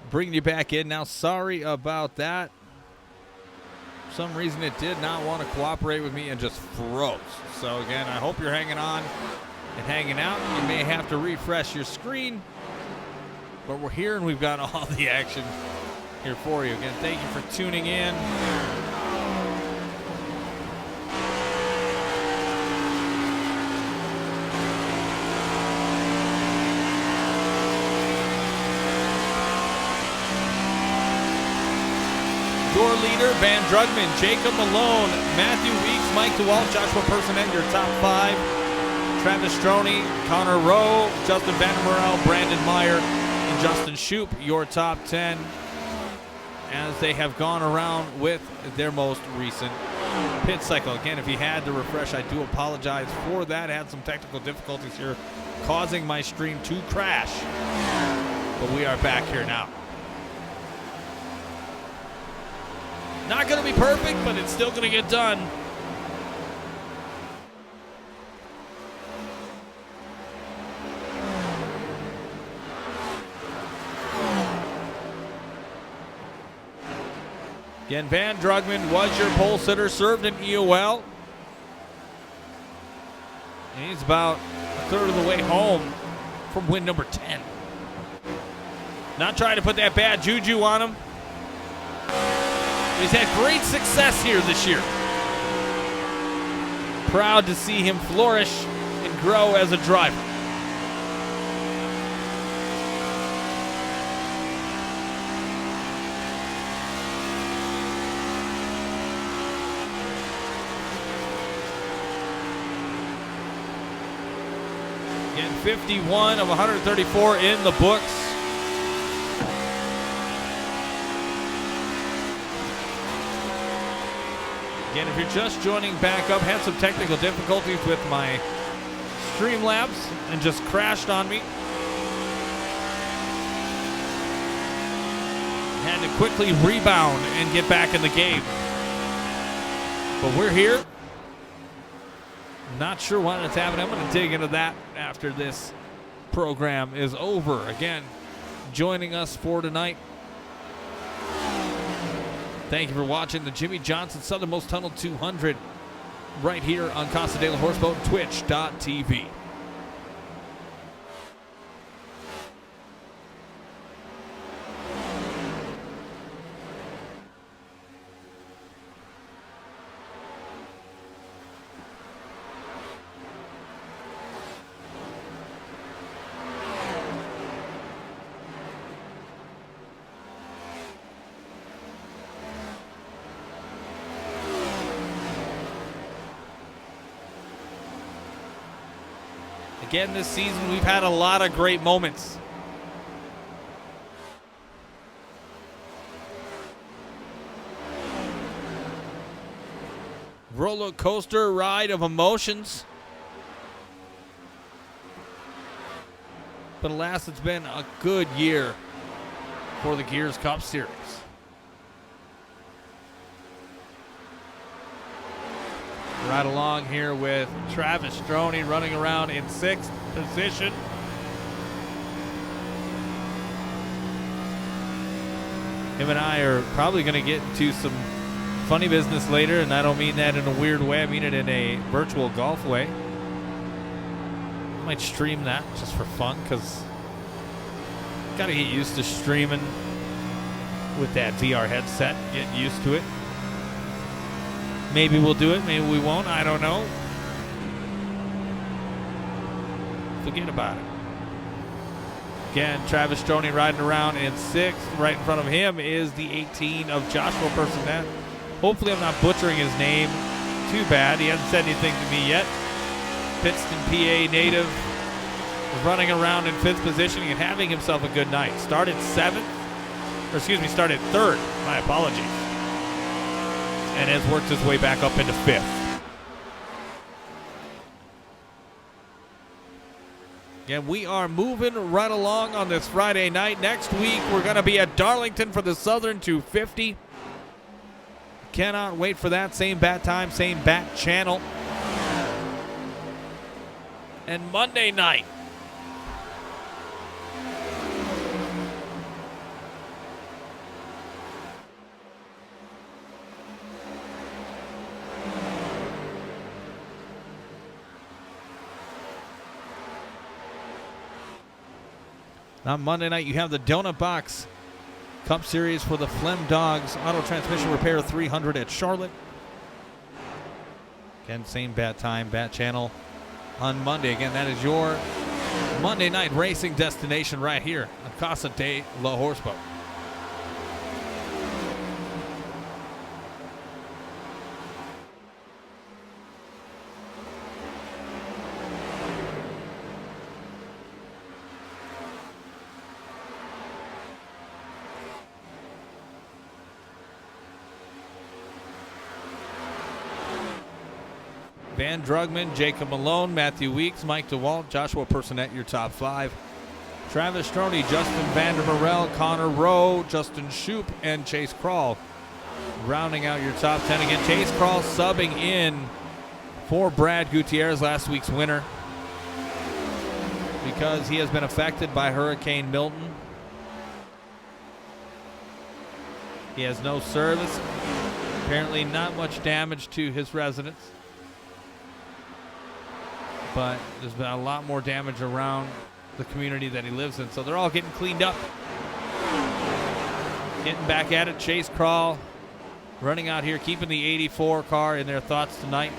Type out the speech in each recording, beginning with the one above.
bringing you back in. Now, sorry about that. For some reason, it did not want to cooperate with me and just froze. So, again, I hope you're hanging on and hanging out. You may have to refresh your screen. But we're here, and we've got all the action here for you. Again, thank you for tuning in. Your leader, Van Drugman, Jacob Malone, Matthew Weeks, Mike DeWalt, Joshua Personette, your top 5. Travis Stroney, Connor Rowe, Justin Vandermerel, Brandon Meyer, and Justin Shoup, your top 10, as they have gone around with their most recent pit cycle. Again, if you had to refresh, I do apologize for that. I had some technical difficulties here causing my stream to crash, but we are back here now. Not going to be perfect, but it's still going to get done. Again, Van Drugman was your pole sitter, served in EOL. And he's about a third of the way home from win number 10. Not trying to put that bad juju on him. He's had great success here this year. Proud to see him flourish and grow as a driver. Again, 51 of 134 in the books. Again, if you're just joining back up, had some technical difficulties with my Streamlabs and just crashed on me. Had to quickly rebound and get back in the game. But we're here. Not sure why that's happening. I'm going to dig into that after this program is over. Again, joining us for tonight. Thank you for watching the Jimmy Johnson Southernmost Tunnel 200 right here on Casa de la Horseboat, twitch.tv. Again, this season, we've had a lot of great moments. Roller coaster ride of emotions. But alas, it's been a good year for the Gears Cup Series. Right along here with Travis Stroney running around in 6th position. Him and I are probably going to get into some funny business later, and I don't mean that in a weird way. I mean it in a virtual golf way. I might stream that just for fun, because got to get used to streaming with that VR headset, get used to it. Maybe we'll do it, maybe we won't, I don't know. Forget about it. Again, Travis Stroney riding around in 6th. Right in front of him is the 18 of Joshua Personette. Hopefully I'm not butchering his name too bad. He hasn't said anything to me yet. Pittston, PA native, running around in 5th position and having himself a good night. Started 7th, or excuse me, started 3rd. My apologies. And has worked his way back up into 5th. Again, we are moving right along on this Friday night. Next week, we're going to be at Darlington for the Southern 250. Cannot wait for that. Same bat time, same bat channel. And Monday night, On Monday night, you have the Donut Box Cup Series for the Flem Dogs Auto Transmission Repair 300 at Charlotte. Again, same bat time, bat channel on Monday. Again, that is your Monday night racing destination right here on Casa de la Horseboat. Van Drugman, Jacob Malone, Matthew Weeks, Mike DeWalt, Joshua Personette, your top 5. Travis Stroney, Justin Vandermerel, Connor Rowe, Justin Shoup, and Chase Krall. Rounding out your top 10. Again, Chase Krall subbing in for Brad Gutierrez, last week's winner, because he has been affected by Hurricane Milton. He has no service. Apparently not much damage to his residence, but there's been a lot more damage around the community that he lives in. So they're all getting cleaned up. Getting back at it. Chase Krall running out here, keeping the 84 car in their thoughts tonight.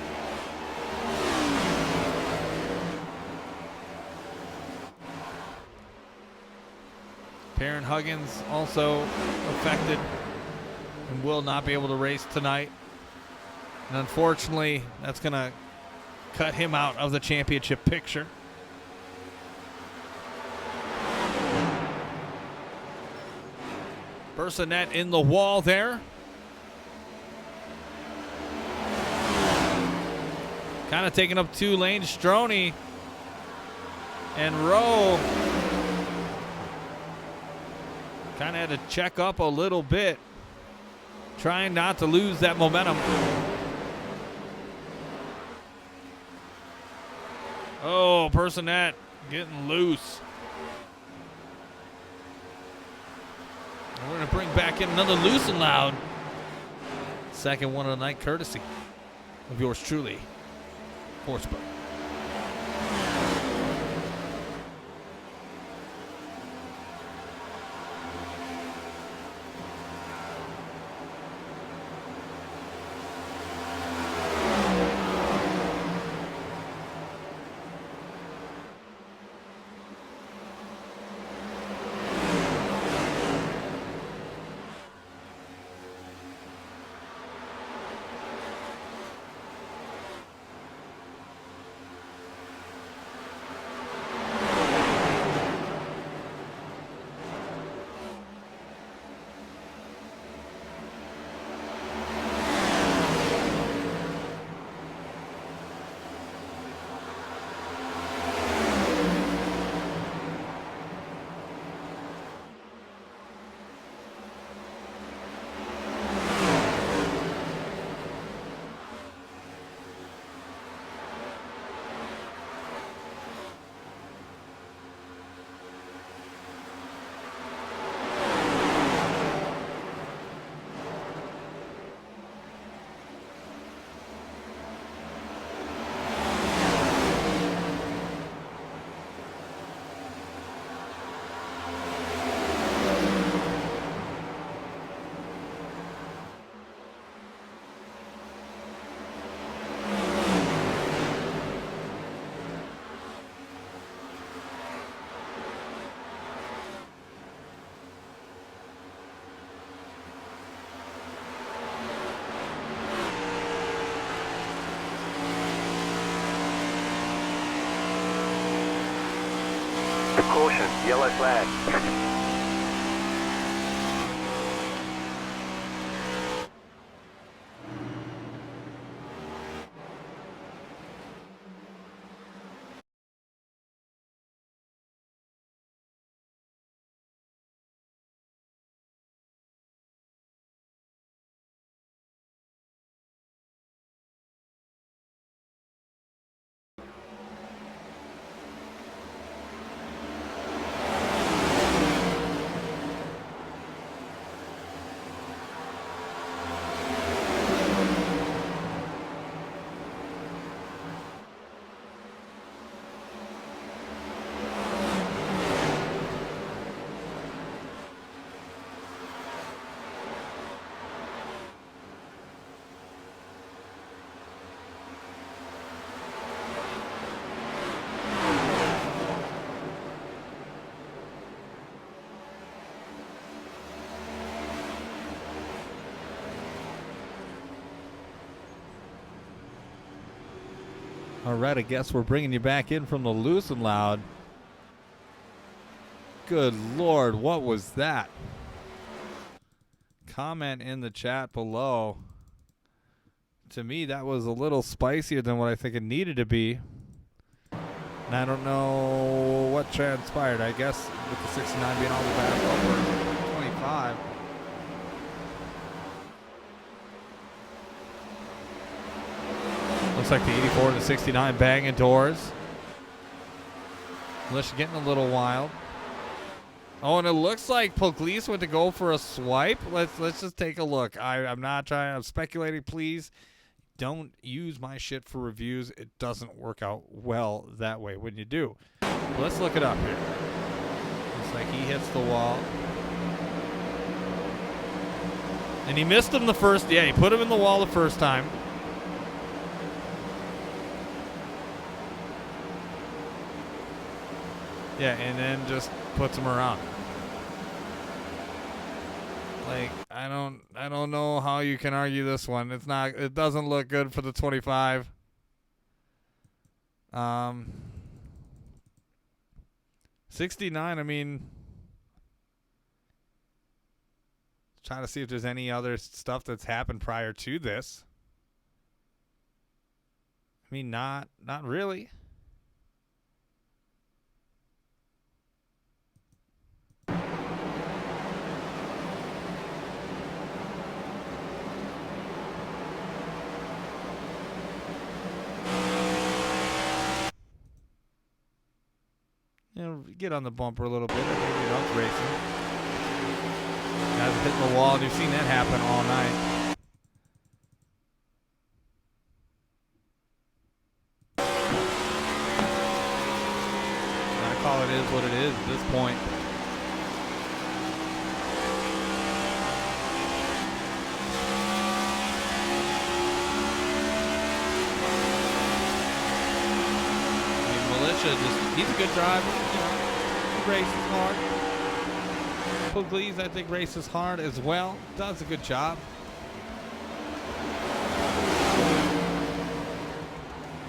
Perrin Huggins also affected and will not be able to race tonight. And unfortunately, that's going to cut him out of the championship picture. Personette in the wall there. Kind of taking up 2 lanes. Stroney and Rowe kind of had to check up a little bit, trying not to lose that momentum. Oh, Personette getting loose. And we're going to bring back in another Loose and Loud. Second one of the night, courtesy of yours truly, Horseboat. Caution, yellow flag. All right, I guess we're bringing you back in from the loose and loud. Good Lord, what was that? Comment in the chat below. To me, that was a little spicier than what I think it needed to be. And I don't know what transpired. I guess with the 69 being all the back over 25. Looks like the 84 to 69 banging doors. Unless you're getting a little wild. Oh, and it looks like Pugliese went to go for a swipe. Let's just take a look. I'm not trying. I'm speculating. Please don't use my shit for reviews. It doesn't work out well that way when you do. Let's look it up here. Looks like he hits the wall. And he missed him the first. Yeah, he put him in the wall the first time. Yeah, and then just puts him around. Like, I don't know how you can argue this one. It doesn't look good for the 25. 69, I mean, trying to see if there's any other stuff that's happened prior to this. I mean, not really. You know, get on the bumper a little bit. Maybe it helps racing. Guys are hitting the wall, and you've seen that happen all night. I call it is what it is at this point. He's a good driver. You know, he races hard. Pugliese, I think, races hard as well. Does a good job.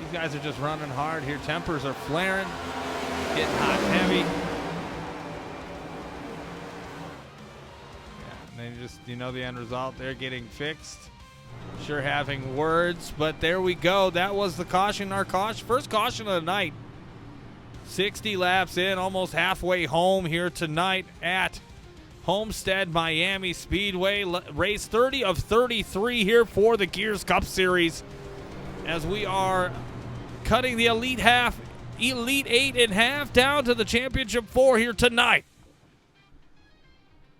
These guys are just running hard here. Tempers are flaring, getting hot and heavy. Yeah, and then just, you know, the end result. They're getting fixed. Sure having words, but there we go. That was the caution. Our caution, first caution of the night. 60 laps in, almost halfway home here tonight at Homestead-Miami Speedway. Race 30 of 33 here for the Gears Cup Series, as we are cutting the Elite 8 in half down to the Championship 4 here tonight.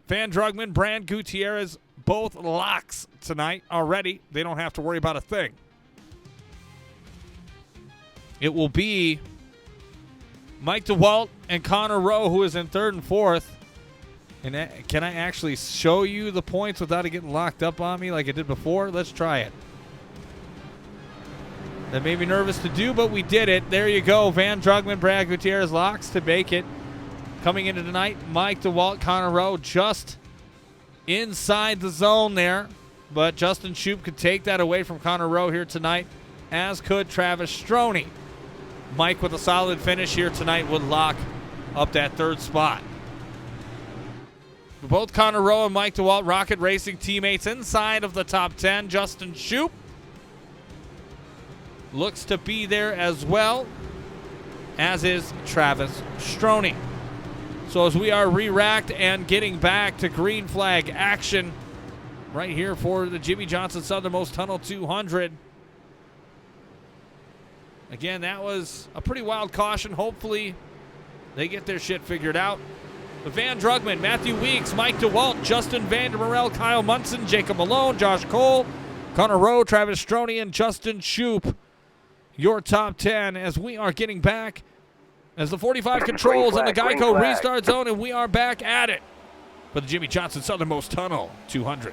Van Drugman, Brand Gutierrez, both locks tonight already. They don't have to worry about a thing. It will be Mike DeWalt and Connor Rowe, who is in third and fourth. And can I actually show you the points without it getting locked up on me like it did before? Let's try it. That made me nervous to do, but we did it. There you go. Van Drugman, Brad Gutierrez locks to make it. Coming into tonight, Mike DeWalt, Connor Rowe just inside the zone there. But Justin Shoup could take that away from Connor Rowe here tonight, as could Travis Stroney. Mike with a solid finish here tonight would lock up that third spot. Both Connor Rowe and Mike DeWalt, Rocket Racing teammates inside of the top 10. Justin Shoup looks to be there as well, as is Travis Stroney. So as we are re-racked and getting back to green flag action right here for the Jimmy Johnson Southernmost Tunnel 200. Again, that was a pretty wild caution. Hopefully they get their shit figured out. But Van Drugman, Matthew Weeks, Mike DeWalt, Justin Vandermerel, Kyle Munson, Jacob Malone, Josh Cole, Connor Rowe, Travis Stroney, and Justin Shoup. Your top 10 as we are getting back as the 45 controls on the Geico restart zone, and we are back at it for the Jimmy Johnson Southernmost Tunnel 200.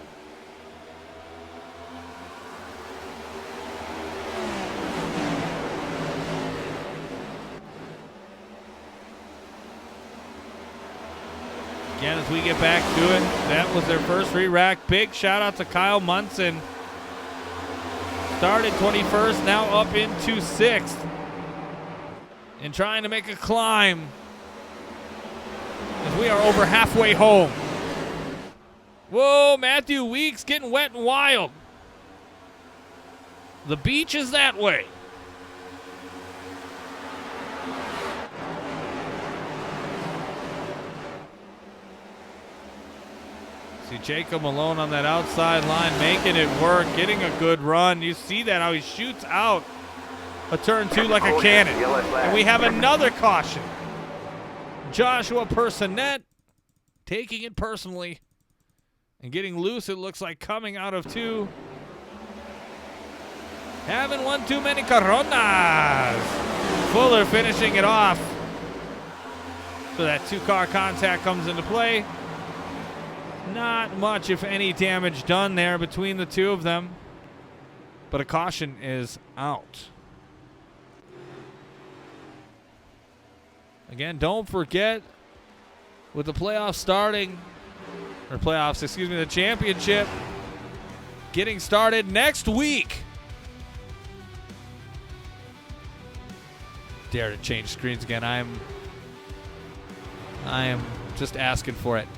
Again, as we get back to it, that was their first re-rack. Big shout out to Kyle Munson Started 21st, now up into 6th. And trying to make a climb as we are over halfway home. Whoa, Matthew Weeks getting wet and wild. The beach is that way. See Jacob Malone on that outside line, making it work, getting a good run. You see that, how he shoots out a turn 2 like a cannon. And we have another caution. Joshua Personette taking it personally and getting loose, it looks like, coming out of 2. Having one too many Coronas. Fuller finishing it off. So that 2-car contact comes into play. Not much, if any, damage done there between the two of them. But a caution is out. Again, don't forget, with the playoffs starting, the championship getting started next week. Dare to change screens again. I am just asking for it.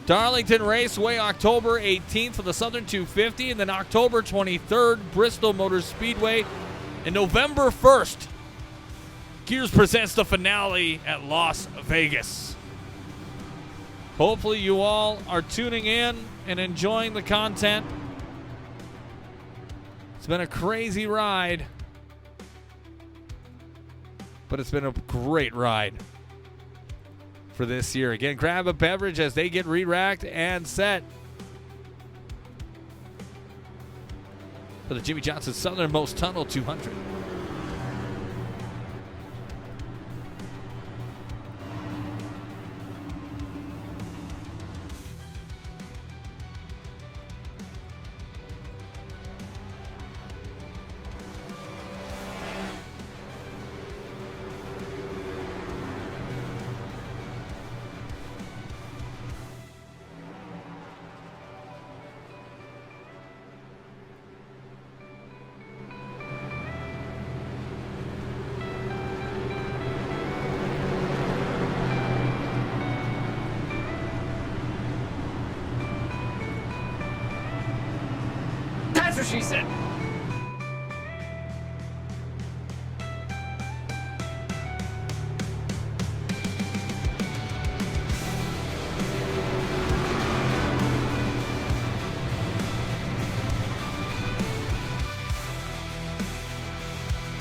Darlington Raceway, October 18th for the Southern 250, and then October 23rd, Bristol Motor Speedway, and November 1st, Gears presents the finale at Las Vegas. Hopefully you all are tuning in and enjoying the content. It's been a crazy ride, but it's been a great ride for this year. Again, grab a beverage as they get re-racked and set for the Jimmy Johnson Southernmost Tunnel 200. That's what she said.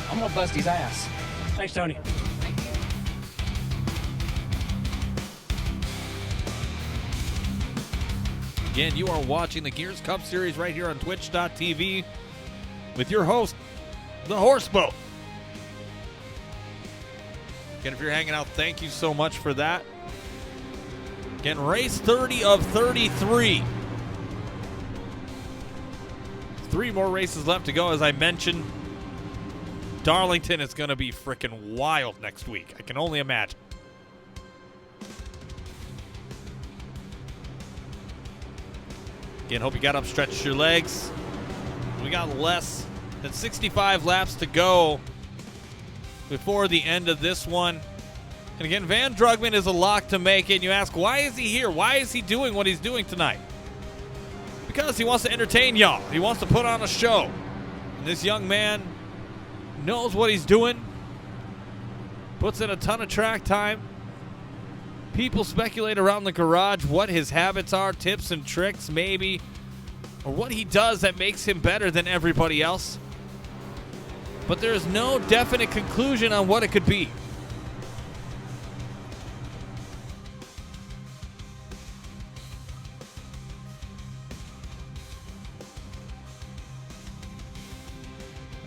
I'm gonna bust his ass. Thanks, Tony. Again, you are watching the Gears Cup Series right here on Twitch.tv with your host, The Horseboat. Again, if you're hanging out, thank you so much for that. Again, race 30 of 33. 3 more races left to go. As I mentioned, Darlington is going to be freaking wild next week. I can only imagine. Again, hope you got up, stretched your legs. We got less than 65 laps to go before the end of this one. And again, Van Drugman is a lock to make it. And you ask, why is he here? Why is he doing what he's doing tonight? Because he wants to entertain y'all. He wants to put on a show. And this young man knows what he's doing. Puts in a ton of track time. People speculate around the garage what his habits are, tips and tricks maybe, or what he does that makes him better than everybody else. But there's no definite conclusion on what it could be.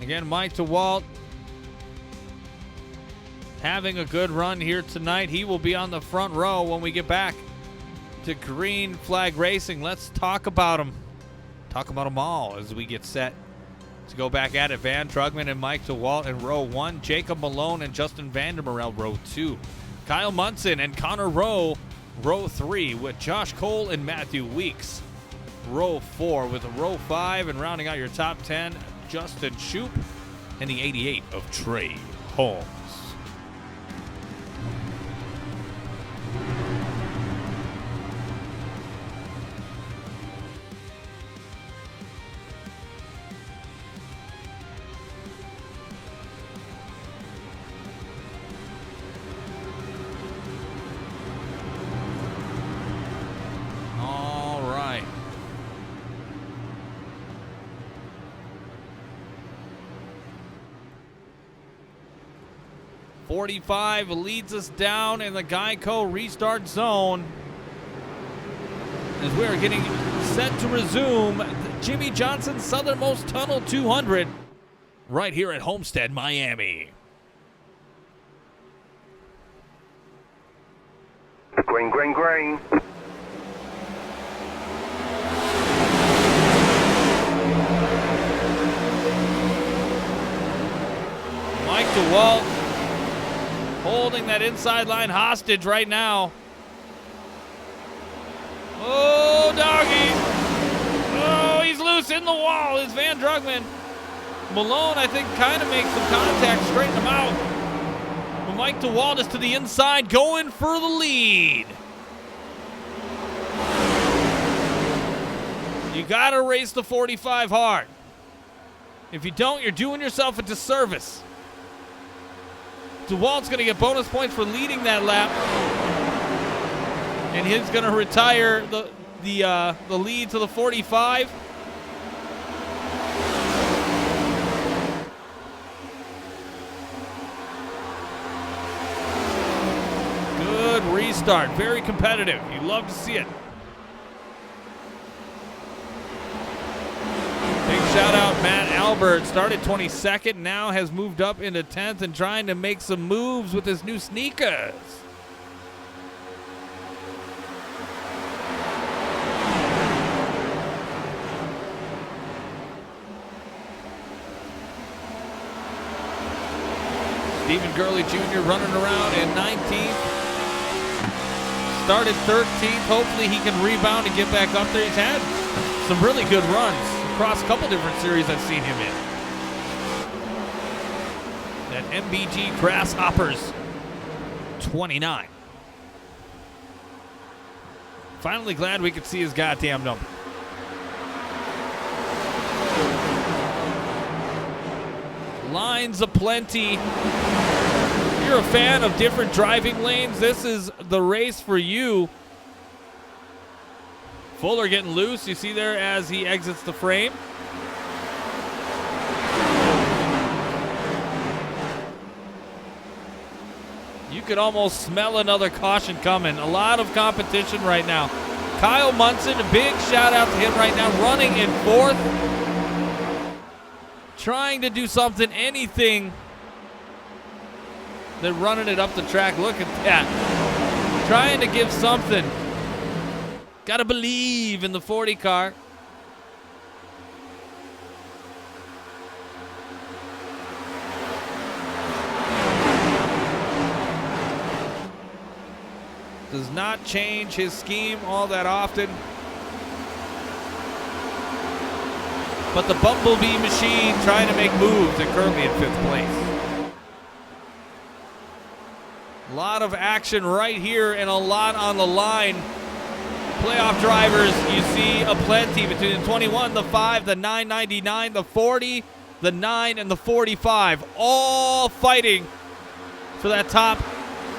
Again, Mike DeWalt having a good run here tonight. He will be on the front row when we get back to Green Flag Racing. Let's talk about them. Talk about them all as we get set to go back at it. Van Drugman and Mike DeWalt in row 1. Jacob Malone and Justin Vandermerel, row 2. Kyle Munson and Connor Rowe, row 3, with Josh Cole and Matthew Weeks, row 4, with a row 5, and rounding out your top 10, Justin Shoup, and the 88 of Trey Holmes. All right. .45 leads us down in the Geico restart zone as we are getting set to resume Jimmy Johnson's Southernmost Tunnel 200 right here at Homestead-Miami. Green, green, green. Mike DeWalt holding that inside line hostage right now. Oh, doggy. Oh, he's loose in the wall. It's Van Drugman. Malone, I think, kind of makes some contact, straighten him out. But Mike DeWalt is to the inside, going for the lead. You got to race the 45 hard. If you don't, you're doing yourself a disservice. DeWalt's going to get bonus points for leading that lap, and he's going to retire the lead to the 45. Good restart, very competitive. You love to see it. Big shout out Matt Albert, started 22nd, now has moved up into 10th and trying to make some moves with his new sneakers. Stephen Gurley Jr. running around in 19th. Started 13th. Hopefully he can rebound and get back up there. He's had some really good runs across a couple different series I've seen him in. That MBG Grasshoppers 29. Finally glad we could see his goddamn number. Lines aplenty. If you're a fan of different driving lanes, this is the race for you. Fuller getting loose, you see there as he exits the frame. You could almost smell another caution coming. A lot of competition right now. Kyle Munson, a big shout out to him right now, running in 4th. Trying to do something, anything, than running it up the track. Look at that. Trying to give something. Got to believe in the 40 car. Does not change his scheme all that often. But the Bumblebee machine trying to make moves and currently in 5th place. A lot of action right here and a lot on the line. Playoff drivers, you see aplenty between the 21, the 5, the 999, the 40, the 9, and the 45. All fighting for that top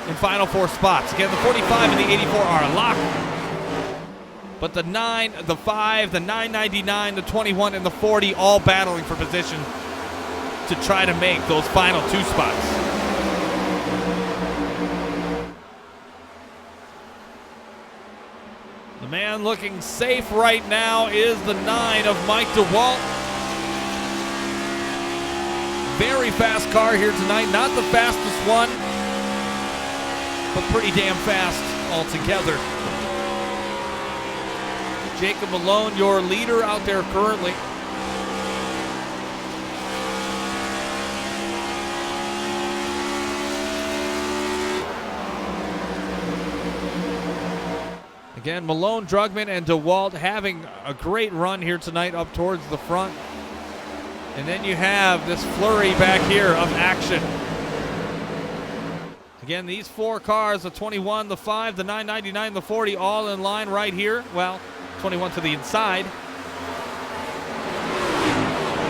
and final 4 spots. Again, the 45 and the 84 are locked. But the 9, the 5, the 999, the 21, and the 40 all battling for position to try to make those final 2 spots. The man looking safe right now is the 9 of Mike DeWalt. Very fast car here tonight. Not the fastest one, but pretty damn fast altogether. Jacob Malone, your leader out there currently. Again, Malone, Drugman, and DeWalt having a great run here tonight up towards the front. And then you have this flurry back here of action. Again, these 4 cars, the 21, the 5, the 999, the 40, all in line right here. Well, 21 to the inside.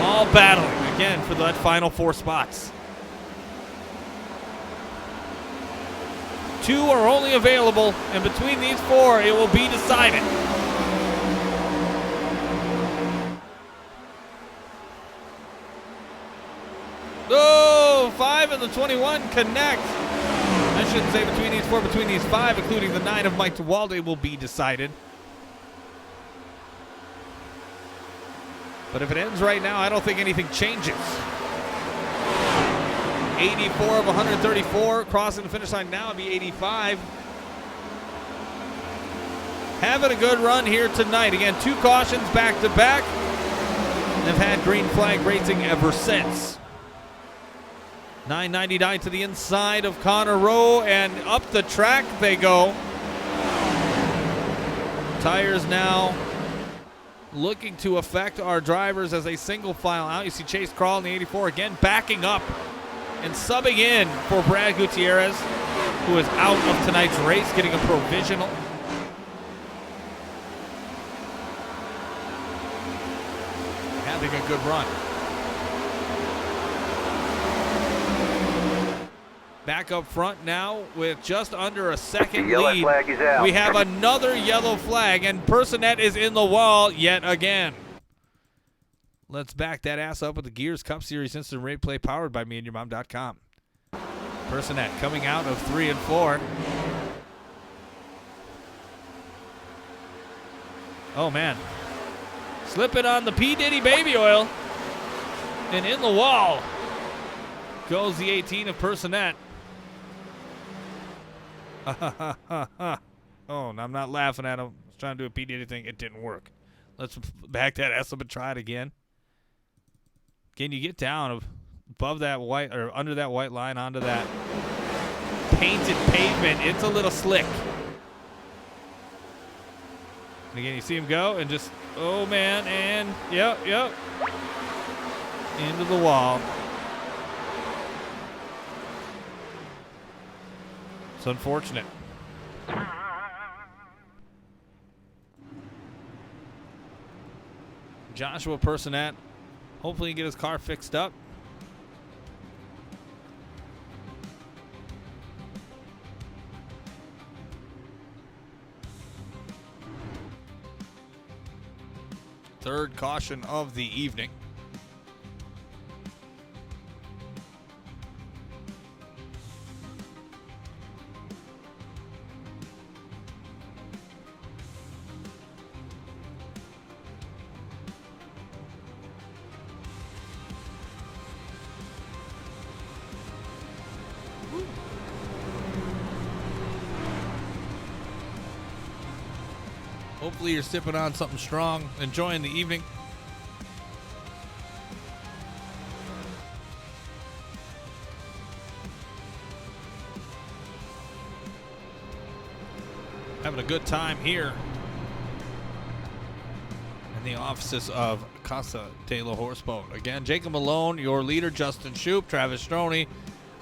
All battling, again, for that final 4 spots. 2 are only available, and between these 4, it will be decided. Oh, 5 and the 21 connect. I shouldn't say between these 4, between these 5, including the 9 of Mike DeWalde, will be decided. But if it ends right now, I don't think anything changes. 84 of 134, crossing the finish line now, it'd be 85. Having a good run here tonight. Again, 2 cautions back to back. They've had green flag racing ever since. 999 to the inside of Connor Rowe, and up the track they go. Tires now looking to affect our drivers as a single file out. You see Chase Crawl in the 84 again backing up and subbing in for Brad Gutierrez, who is out of tonight's race, getting a provisional. Having a good run. Back up front now with just under a second The yellow lead. flag is out. We have another yellow flag, and Personette is in the wall yet again. Let's back that ass up with the Gears Cup Series Instant Replay powered by meandyourmom.com. Personette coming out of 3 and 4. Oh, man. Slipping on the P. Diddy baby oil. And in the wall goes the 18 of Personette. Oh, I'm not laughing at him. I was trying to do a P. Diddy thing. It didn't work. Let's back that ass up and try it again. Can you get down above that white or under that white line onto that painted pavement? It's a little slick. And again, you see him go and just, oh man, and yep, into the wall. It's unfortunate. Joshua Personette, hopefully he can get his car fixed up. Third caution of the evening. Hopefully you're sipping on something strong, enjoying the evening. Having a good time here in the offices of Casa de la Horseboat. Again, Jacob Malone, your leader, Justin Shoup, Travis Stroney,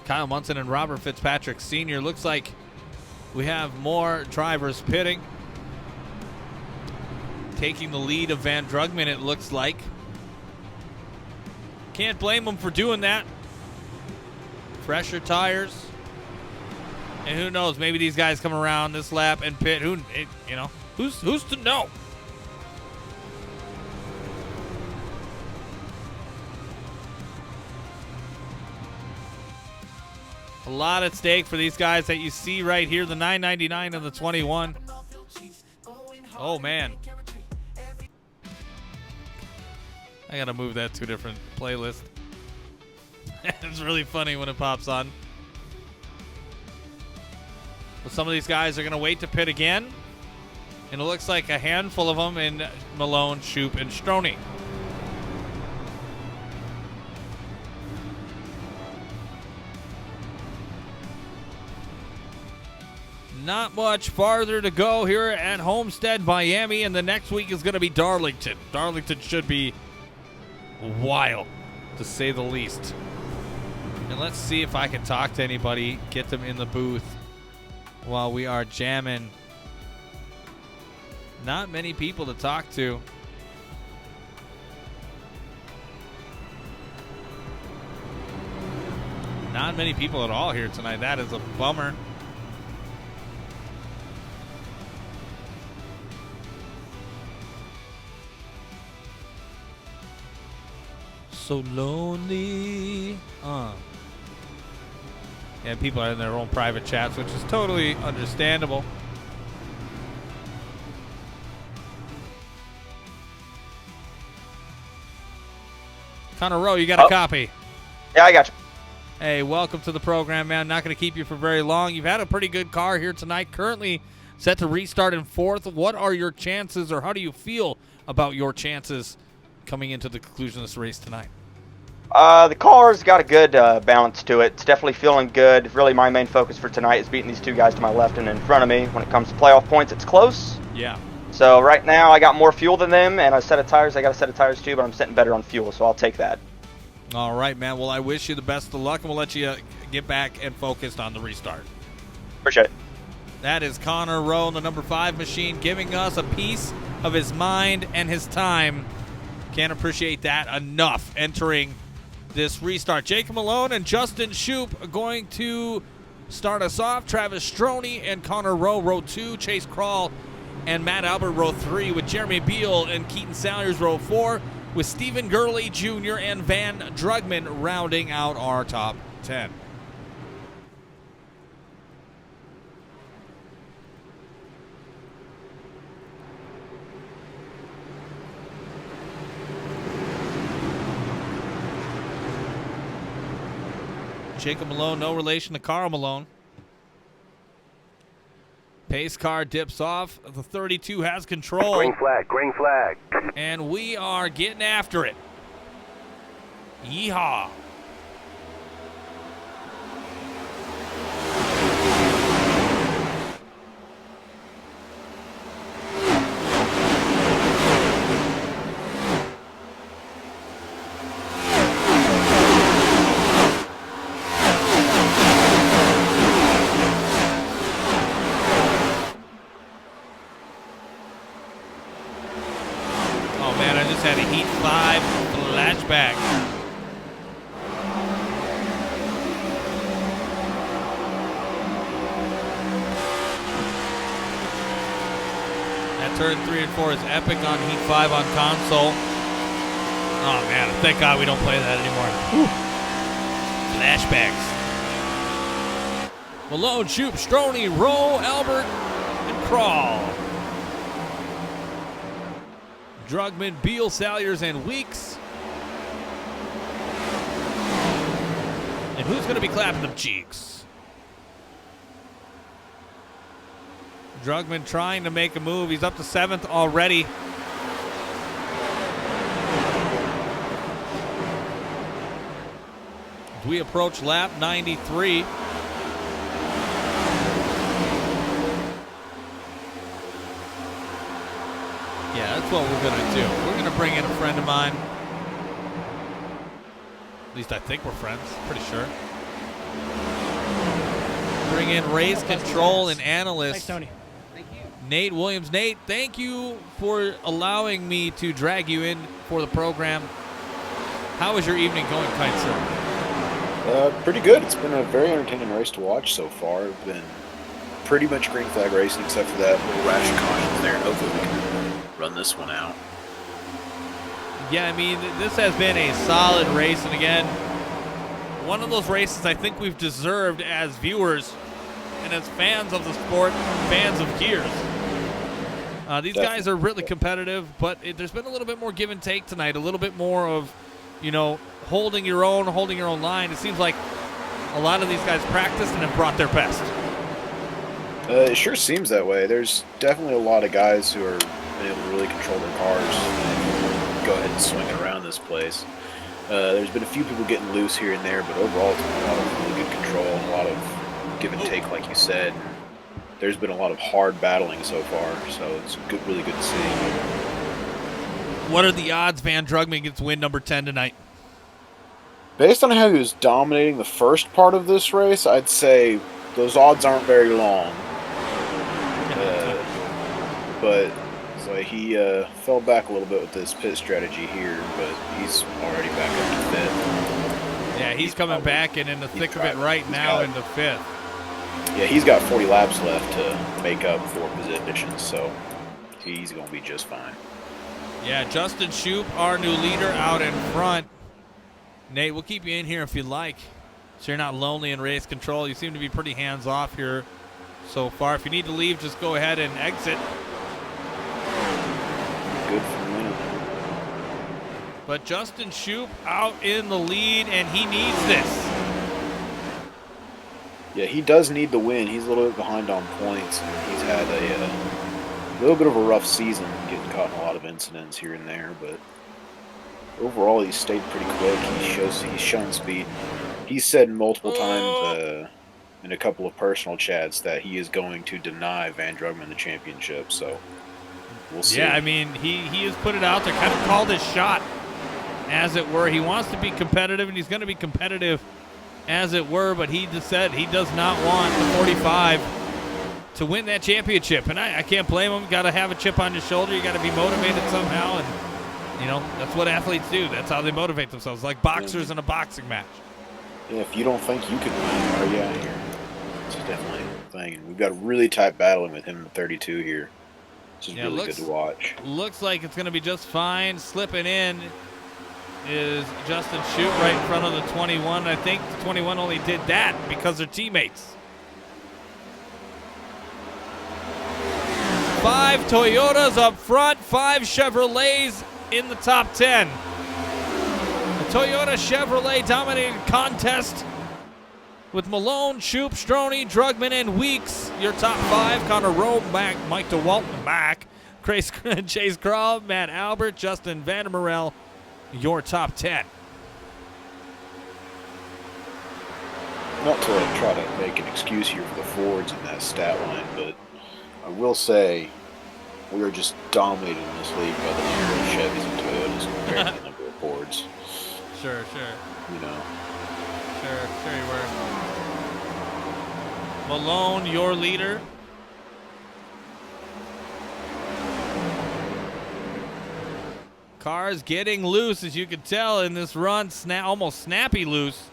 Kyle Munson, and Robert Fitzpatrick Sr. Looks like we have more drivers pitting. Taking the lead of Van Drugman, it looks like. Can't blame him for doing that. Fresher tires. And who knows, maybe these guys come around this lap and pit. Who's to know? A lot at stake for these guys that you see right here, the 999 and the 21. Oh, man. I gotta move that to a different playlist. It's really funny when it pops on. But some of these guys are gonna wait to pit again. And it looks like a handful of them in Malone, Shoup, and Stroney. Not much farther to go here at Homestead-Miami, and the next week is going to be Darlington. Darlington should be wild. to say the least. And let's see if I can talk to anybody, get them in the booth while we are jamming. Not many people to talk to. Not many people at all here tonight. That is a bummer. So lonely. Yeah, people are in their own private chats, which is totally understandable. Connor Rowe, you got a copy? Yeah, I got you. Hey, welcome to the program, man. Not going to keep you for very long. You've had a pretty good car here tonight. Currently set to restart in fourth. What are your chances, or how do you feel about your chances coming into the conclusion of this race tonight? The car's got a good balance to it. It's definitely feeling good. Really, my main focus for tonight is beating these two guys to my left and in front of me. When it comes to playoff points, it's close. Yeah. So right now, I got more fuel than them, and a set of tires. I got a set of tires too, but I'm sitting better on fuel, so I'll take that. All right, man. Well, I wish you the best of luck, and we'll let you get back and focused on the restart. Appreciate it. That is Connor Rowe, the number 5 machine, giving us a piece of his mind and his time. Can't appreciate that enough entering this restart. Jacob Malone and Justin Shoup are going to start us off. Travis Stroney and Connor Rowe, row 2. Chase Krall and Matt Albert, row 3, with Jeremy Beal and Keaton Salyers, row 4, with Stephen Gurley Jr. and Van Drugman rounding out our top 10. Jacob Malone, no relation to Carl Malone. Pace car dips off. The 32 has control. Green flag, green flag. And we are getting after it. Yeehaw. Had a Heat 5 flashback. That turn 3 and 4 is epic on Heat 5 on console. Oh man, thank God we don't play that anymore. Flashbacks. Malone, Shoup, Stroney, Rowe, Albert, and Krall. Drugman, Beal, Salyers, and Weeks. And who's going to be clapping them cheeks? Drugman trying to make a move. He's up to 7th already. As we approach lap 93. Yeah, that's what we're going to do. We're going to bring in a friend of mine. At least I think we're friends. Pretty sure. Bring in race control and analyst. Thanks, Tony. Thank you. Nate Williams. Nate, thank you for allowing me to drag you in for the program. How is your evening going, kind sir? Pretty good. It's been a very entertaining race to watch so far. It's been pretty much green flag racing except for that little rash of cautions there. Hopefully we can run this one out. Yeah, I mean, this has been a solid race, and again, one of those races I think we've deserved as viewers and as fans of the sport, fans of Gears. These guys are really competitive, but there's been a little bit more give and take tonight, a little bit more of, you know, holding your own line. It seems like a lot of these guys practiced and have brought their best. It sure seems that way. There's definitely a lot of guys who are able to really control their cars and go ahead and swing it around this place. There's been a few people getting loose here and there, but overall it's been a lot of really good control, a lot of give and take, like you said. There's been a lot of hard battling so far, so it's good, really good to see. What are the odds Van Drugman gets win number 10 tonight? Based on how he was dominating the first part of this race, I'd say those odds aren't very long. But so he fell back a little bit with this pit strategy here, but he's already back up to fifth. Yeah, he's coming back and in the thick of it right now into fifth. Yeah, he's got 40 laps left to make up 4 positions, so he's going to be just fine. Yeah, Justin Shoup, our new leader, out in front. Nate, we'll keep you in here if you like, so you're not lonely in race control. You seem to be pretty hands-off here so far. If you need to leave, just go ahead and exit. Good for me. But Justin Shoup out in the lead, and he needs this. Yeah, he does need the win. He's a little bit behind on points. He's had a little bit of a rough season, getting caught in a lot of incidents here and there, but overall he's stayed pretty quick. He's shown speed. He's said multiple times in a couple of personal chats that he is going to deny Van Drugman the championship, so we'll see. Yeah, I mean, he has put it out there, kind of called his shot, as it were. He wants to be competitive, and he's going to be competitive, as it were, but he just said he does not want the 45 to win that championship. And I can't blame him. Got to have a chip on your shoulder. You got to be motivated somehow, and, you know, that's what athletes do. That's how they motivate themselves, like boxers in a boxing match. Yeah, if you don't think you can win, why are you out here? It's definitely a thing. We've got a really tight battling with him in 32 here. This is really good to watch. Looks like it's going to be just fine. Slipping in is Justin Shoup right in front of the 21. I think the 21 only did that because they're teammates. 5 Toyotas up front, 5 Chevrolets in the top 10. The Toyota Chevrolet dominating contest with Malone, Shoup, Stroney, Drugman, and Weeks. Your top 5, Connor Rowe, Mike DeWalt, Mac, Chase Crawl, Matt Albert, Justin Vandermerel. Your top 10. Not to try to make an excuse here for the Fords in that stat line, but I will say we are just dominating this league by the number of Chevys and Toyotas compared to the number of Fords. Sure. You know. Sure you were. Malone, your leader. Cars getting loose, as you can tell in this run, almost snappy loose.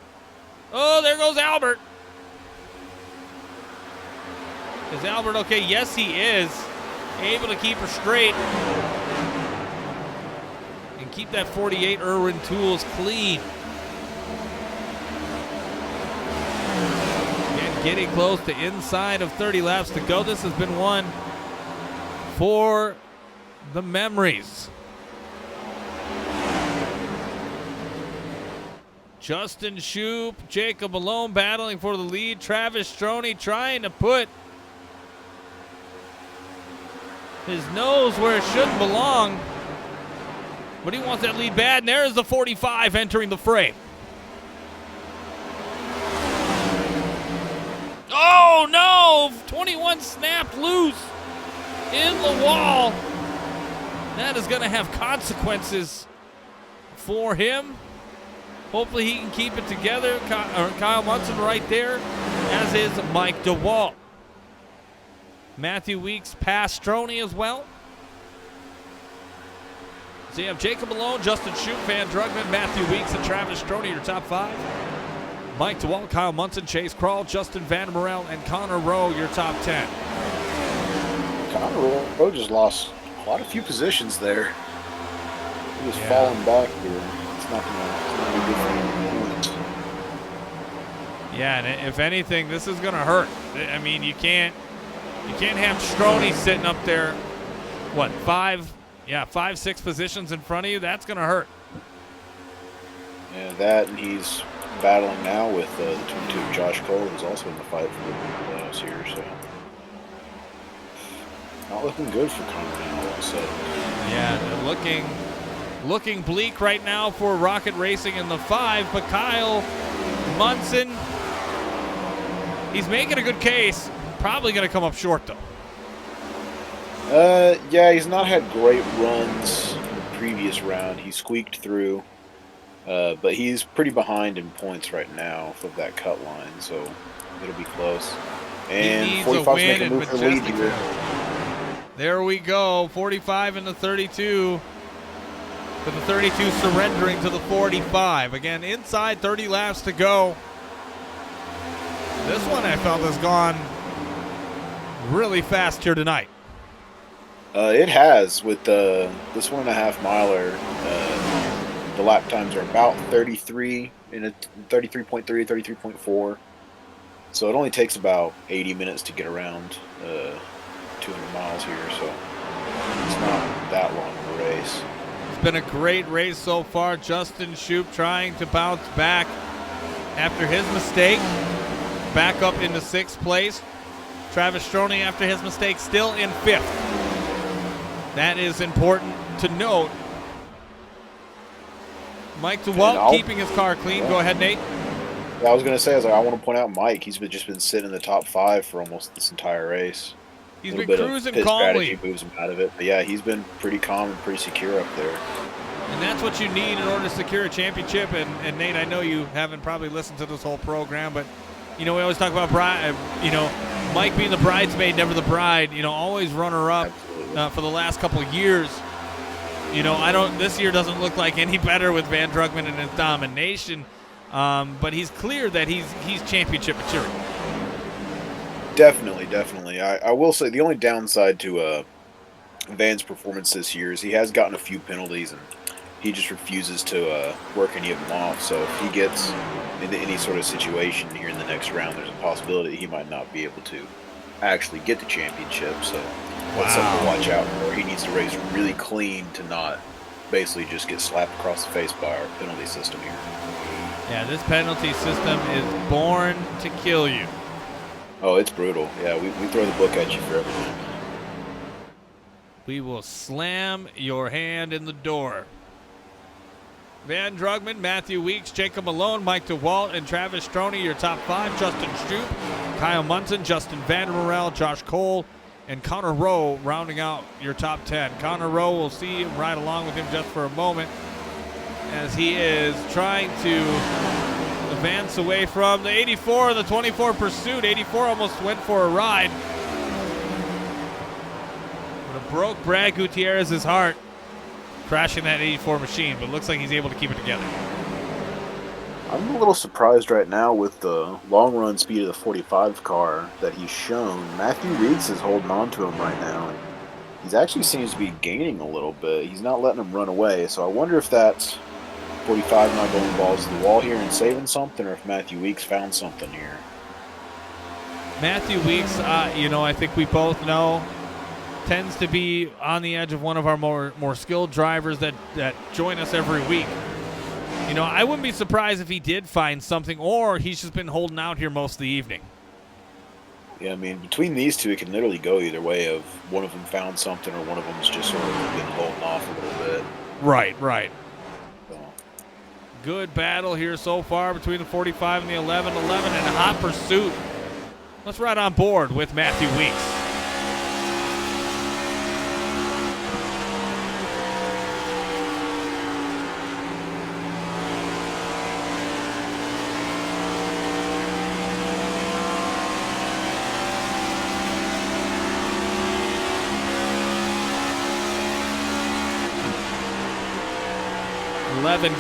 Oh, there goes Albert. Is Albert okay? Yes, he is. Able to keep her straight. And keep that 48 Irwin Tools clean. And getting close to inside of 30 laps to go. This has been one for the memories. Justin Shoup, Jacob Malone battling for the lead. Travis Stroney trying to put his nose where it shouldn't belong. But he wants that lead bad. And there's the 45 entering the frame. Oh, no! 21 snapped loose in the wall. That is going to have consequences for him. Hopefully he can keep it together. Kyle Munson right there, as is Mike DeWalt. Matthew Weeks past Stroney as well. So you have Jacob Malone, Justin Shoup, Van Drugman, Matthew Weeks, and Travis Stroney, your top 5. Mike DeWalt, Kyle Munson, Chase Crawl, Justin Vandermerel, and Connor Rowe, your top 10. Connor Rowe just lost quite a few positions there. He was falling back here. It's not going to be good for him. Yeah, and if anything, this is going to hurt. I mean, you can't have Stroney sitting up there, what, 5, 6 positions in front of you. That's going to hurt. Yeah, that, and he's battling now with the 22 Josh Cole, who's also in the fight for the playoffs here. So not looking good for Connor now all of a sudden. Yeah, they're looking bleak right now for Rocket Racing in the 5, but Kyle Munson, he's making a good case. Probably going to come up short, though. Yeah, he's not had great runs in the previous round. He squeaked through. But he's pretty behind in points right now from that cut line, so it'll be close. And He needs a 45's win making a in move for lead Majestic. here. There we go. 45 and the 32. With the 32 surrendering to the 45. Again, inside 30 laps to go. This one I felt has gone really fast here tonight. It has with this 1.5 miler. The lap times are about 33 in a 33.3, 33.4. So it only takes about 80 minutes to get around 200 miles here. So it's not that long of a race. It's been a great race so far. Justin Shoup trying to bounce back after his mistake. Back up into 6th place. Travis Stroney, after his mistake, still in 5th. That is important to note. Mike DeWalt keeping his car clean. Go ahead, Nate. Yeah, I was going to say, I want to point out Mike. He's just been sitting in the top 5 for almost this entire race. He's been cruising calmly. Strategy moves him out of it. But yeah, he's been pretty calm and pretty secure up there. And that's what you need in order to secure a championship. And Nate, I know you haven't probably listened to this whole program, but we always talk about Mike being the bridesmaid, never the bride. Always runner-up for the last couple of years. This year doesn't look like any better with Van Drugman and his domination. But he's clear that he's championship material. Definitely. I will say the only downside to Van's performance this year is he has gotten a few penalties and he just refuses to work any of them off. So if he gets into any sort of situation here in the next round, there's a possibility he might not be able to actually get the championship. So that's something to watch out for. He needs to race really clean to not basically just get slapped across the face by our penalty system here. Yeah, this penalty system is born to kill you. Oh, it's brutal. Yeah, we throw the book at you for everything. We will slam your hand in the door. Van Drugman, Matthew Weeks, Jacob Malone, Mike DeWalt, and Travis Stroney, your top 5. Justin Shoup, Kyle Munson, Justin Vandermerel, Josh Cole, and Connor Rowe rounding out your top 10. Connor Rowe, we'll see him ride along with him just for a moment as he is trying to advance away from the 84 and the 24 pursuit. 84 almost went for a ride. But it broke Brad Gutierrez's heart crashing that 84 machine, but looks like he's able to keep it together. I'm a little surprised right now with the long run speed of the 45 car that he's shown. Matthew Weeks is holding on to him right now. He actually seems to be gaining a little bit. He's not letting him run away, so I wonder if that's 45 not going balls to the wall here and saving something, or if Matthew Weeks found something here. Matthew Weeks, I think we both know, tends to be on the edge of one of our more skilled drivers that join us every week. I wouldn't be surprised if he did find something, or he's just been holding out here most of the evening. Yeah, I mean, between these two, it can literally go either way of one of them found something or one of them's just sort of been holding off a little bit. Right. So. Good battle here so far between the 45 and the 11. 11 and a hot pursuit. Let's ride on board with Matthew Weeks.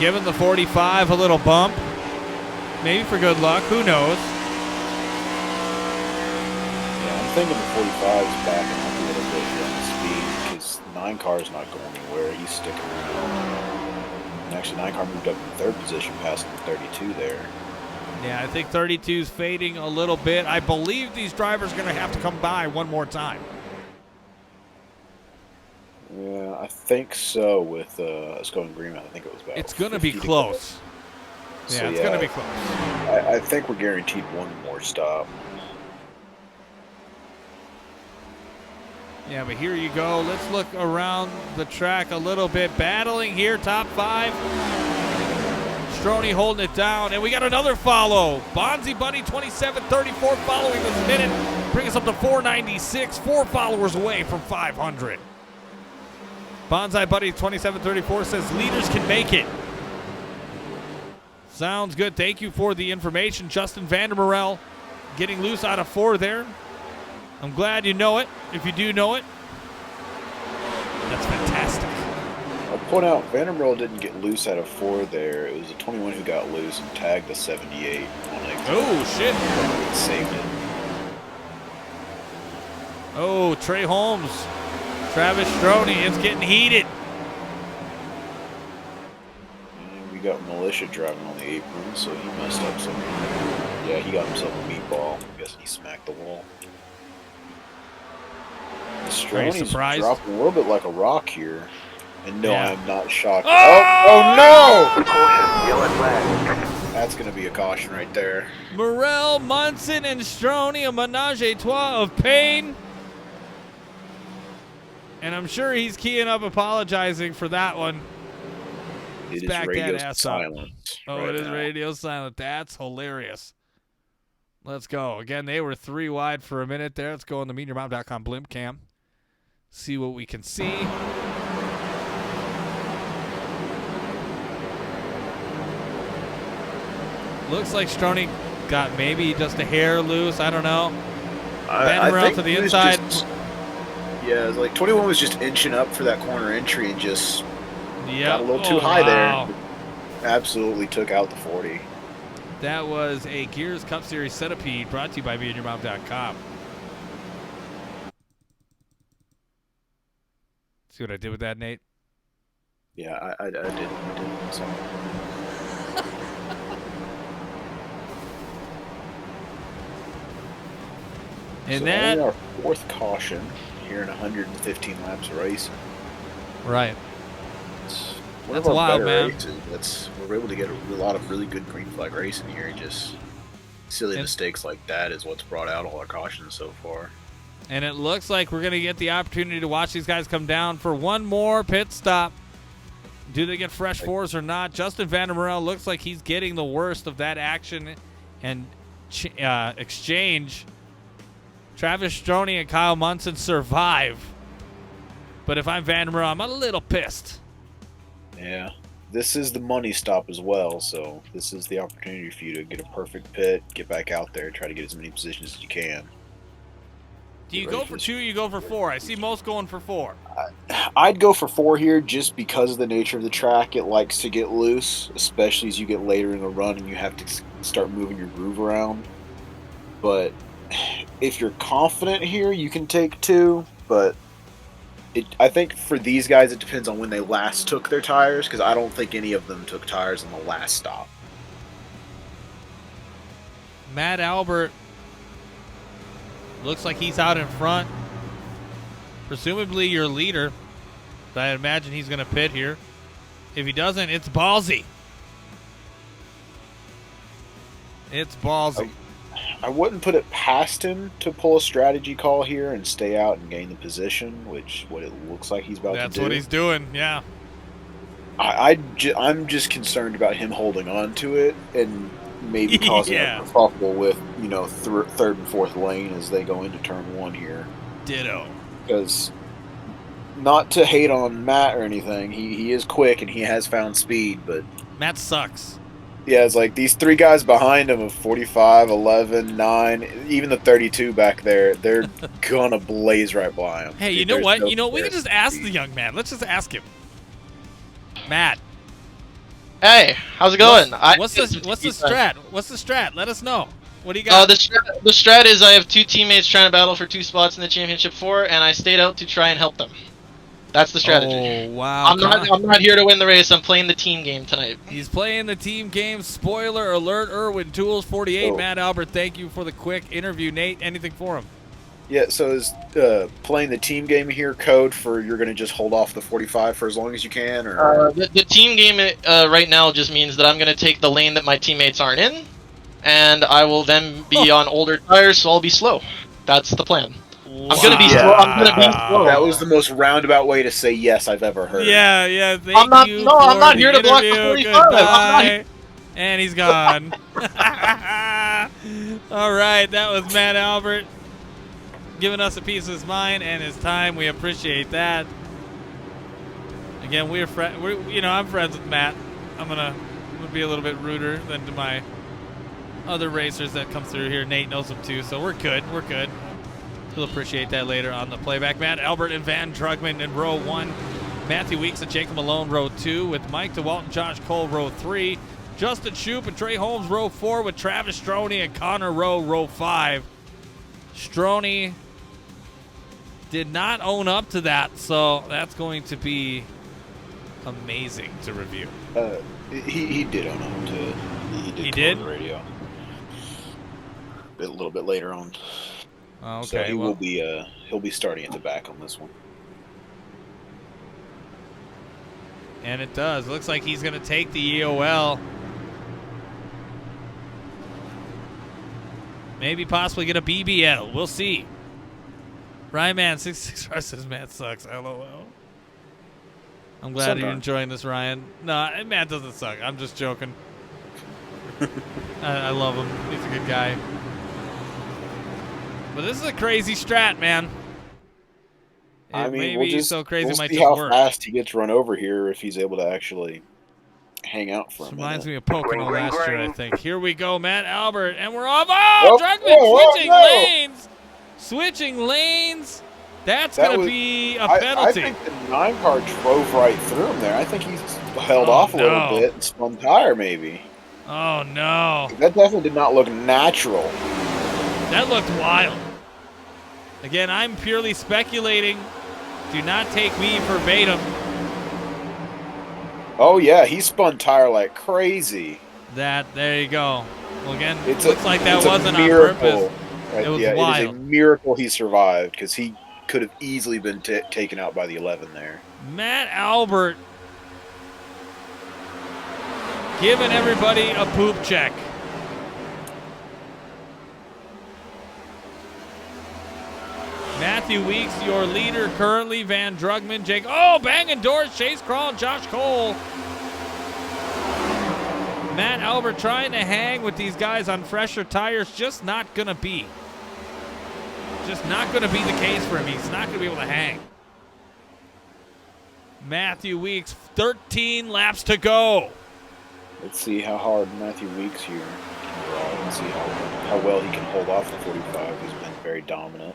Giving the 45 a little bump. Maybe for good luck. Who knows? Yeah, I'm thinking the 45's backing up a little bit here on the speed because 9 car's not going anywhere. He's sticking around. And actually, 9 car moved up in 3rd position, passing the 32 there. Yeah, I think 32's fading a little bit. I believe these drivers are going to have to come by one more time. Yeah, I think so. With us going green, I think it was about. It's going to be close. So, yeah, it's going to be close. I think we're guaranteed one more stop. Yeah, but here you go. Let's look around the track a little bit. Battling here, top 5. Stroney holding it down, and we got another follow. Bonzi Buddy 27-34 following this minute. Bring us up to 496. 4 followers away from 500. Bonsai Buddy 27-34 says leaders can make it. Sounds good. Thank you for the information. Justin Vandermerel getting loose out of 4 there. I'm glad you know it, if you do know it. That's fantastic. I'll point out, Vanderbilt didn't get loose out of 4 there. It was a 21 who got loose and tagged the 78 on exit. Oh, shit. Saved it. Oh, Trey Holmes. Travis Stroney. It's getting heated. And we got Militia driving on the apron, so he messed up some. Yeah, he got himself a meatball. I guess he smacked the wall. Stroney's dropping a little bit like a rock here. And no, Yeah. I'm not shocked. Oh! Oh no! Caution, yellow flag. That's going to be a caution right there. Morrell, Munson, and Stroney, a menage a trois of pain. And I'm sure he's keying up apologizing for that one. It is back that radio ass up. silence. Oh, right it is now. radio silent. That's hilarious. Let's go. Again, they were 3 wide for a minute there. Let's go on the MeetYourMom.com blimp cam. See what we can see. Looks like Stroney got maybe just a hair loose. I don't know. Vandermeer think to the he was inside. Yeah, it was like 21 was just inching up for that corner entry and just Yep. got a little too Oh, high wow. there. Absolutely took out the 40. That was a Gears Cup Series centipede brought to you by MeetYourMom.com. See what I did with that, Nate? Yeah, I did. So. And So that, only our 4th caution here in 115 laps of racing. right. It's one That's of our wild, better man. races. We're able to get a lot of really good green flag racing here. Just silly And- mistakes like that is what's brought out all our cautions so far. And it looks like we're going to get the opportunity to watch these guys come down for one more pit stop. Do they get fresh 4s or not? Justin Vandermerel looks like he's getting the worst of that action and exchange. Travis Stroney and Kyle Munson survive. But if I'm Vandermerel, I'm a little pissed. Yeah. This is the money stop as well, so this is the opportunity for you to get a perfect pit, get back out there, try to get as many positions as you can. Do you go for 2 or you go for 4? I see most going for 4. I'd go for 4 here just because of the nature of the track. It likes to get loose, especially as you get later in the run and you have to start moving your groove around. But if you're confident here, you can take 2, but I think for these guys it depends on when they last took their tires, because I don't think any of them took tires on the last stop. Matt Albert looks like he's out in front. Presumably your leader. But I imagine he's going to pit here. If he doesn't, it's ballsy. It's ballsy. I wouldn't put it past him to pull a strategy call here and stay out and gain the position, which what it looks like he's about to do. That's what he's doing, yeah. I'm just concerned about him holding on to it and maybe causing Yeah. a kerfuffle with, third and fourth lane as they go into turn 1 here. Ditto. Because not to hate on Matt or anything, he is quick and he has found speed, but Matt sucks. yeah, it's like these 3 guys behind him of 45, 11, 9, even the 32 back there, they're gonna blaze right by him. Hey, you Dude, know there's what? no We can just ask the young man. Let's just ask him. Matt, Hey, how's it going? what's the strat? What's the strat? Let us know. What do you got? The strat is I have 2 teammates trying to battle for 2 spots in the championship 4, and I stayed out to try and help them. That's the strategy. Oh, wow. I'm not here to win the race. I'm playing the team game tonight. He's playing the team game. Spoiler alert, Irwin Tools 48. Oh. Matt Albert, thank you for the quick interview. Nate, anything for him? Yeah, so is playing the team game here code for you're going to just hold off the 45 for as long as you can? Or The team game right now just means that I'm going to take the lane that my teammates aren't in, and I will then be on older tires, so I'll be slow. That's the plan. I'm going to be slow. I'm going to be slow. That was the most roundabout way to say yes I've ever heard. Yeah, thank I'm not- you no, I'm for not the here to block the interview. 45. I'm not Goodbye. And he's gone. All right, that was Matt Albert giving us a piece of his mind and his time. We appreciate that. Again, I'm friends with Matt. I'm gonna would be a little bit ruder than to my other racers that come through here. Nate knows them too, so we're good. We're good. We'll appreciate that later on the playback. Matt Albert and Van Drugman in row 1. Matthew Weeks and Jacob Malone row 2 with Mike DeWalt and Josh Cole row 3. Justin Shoup and Trey Holmes row 4 with Travis Stroney and Connor row 5. Stroney did not own up to that, so that's going to be amazing to review. He did own up to it. He did? On the radio. A little bit later on. Okay, so he'll be starting at the back on this one. And it does. Looks like he's going to take the EOL. Maybe possibly get a BBL. We'll see. Ryan Man 66 says Matt sucks. LOL. I'm glad you're enjoying this, Ryan. No, Matt doesn't suck. I'm just joking. I love him. He's a good guy. But this is a crazy strat, man. I mean, maybe so crazy we'll might see just how work. fast he gets run over here if he's able to actually hang out for a minute. Reminds me of Pocono last year, I think. Here we go, Matt Albert, and we're off. Oh, Drugman switching lanes. Switching lanes. That's going to be a penalty. I think the 9 car drove right through him there. I think he's held off a little bit and spun tire maybe. Oh, no. That definitely did not look natural. That looked wild. Again, I'm purely speculating. Do not take me verbatim. Oh, yeah, he spun tire like crazy. There you go. Well, again, it looks like that wasn't on purpose. Right? It was wild. It is a wild. miracle he survived because he could have easily been taken out by the 11 there. Matt Albert giving everybody a poop check. Matthew Weeks, your leader currently. Van Drugman, Jake. Oh, banging doors. Chase Crawl, Josh Cole. Matt Albert trying to hang with these guys on fresher tires. Just not going to be. Just not going to be the case for him. He's not going to be able to hang. Matthew Weeks, 13 laps to go. Let's see how hard Matthew Weeks here can draw and see how well he can hold off the 45. He's been very dominant.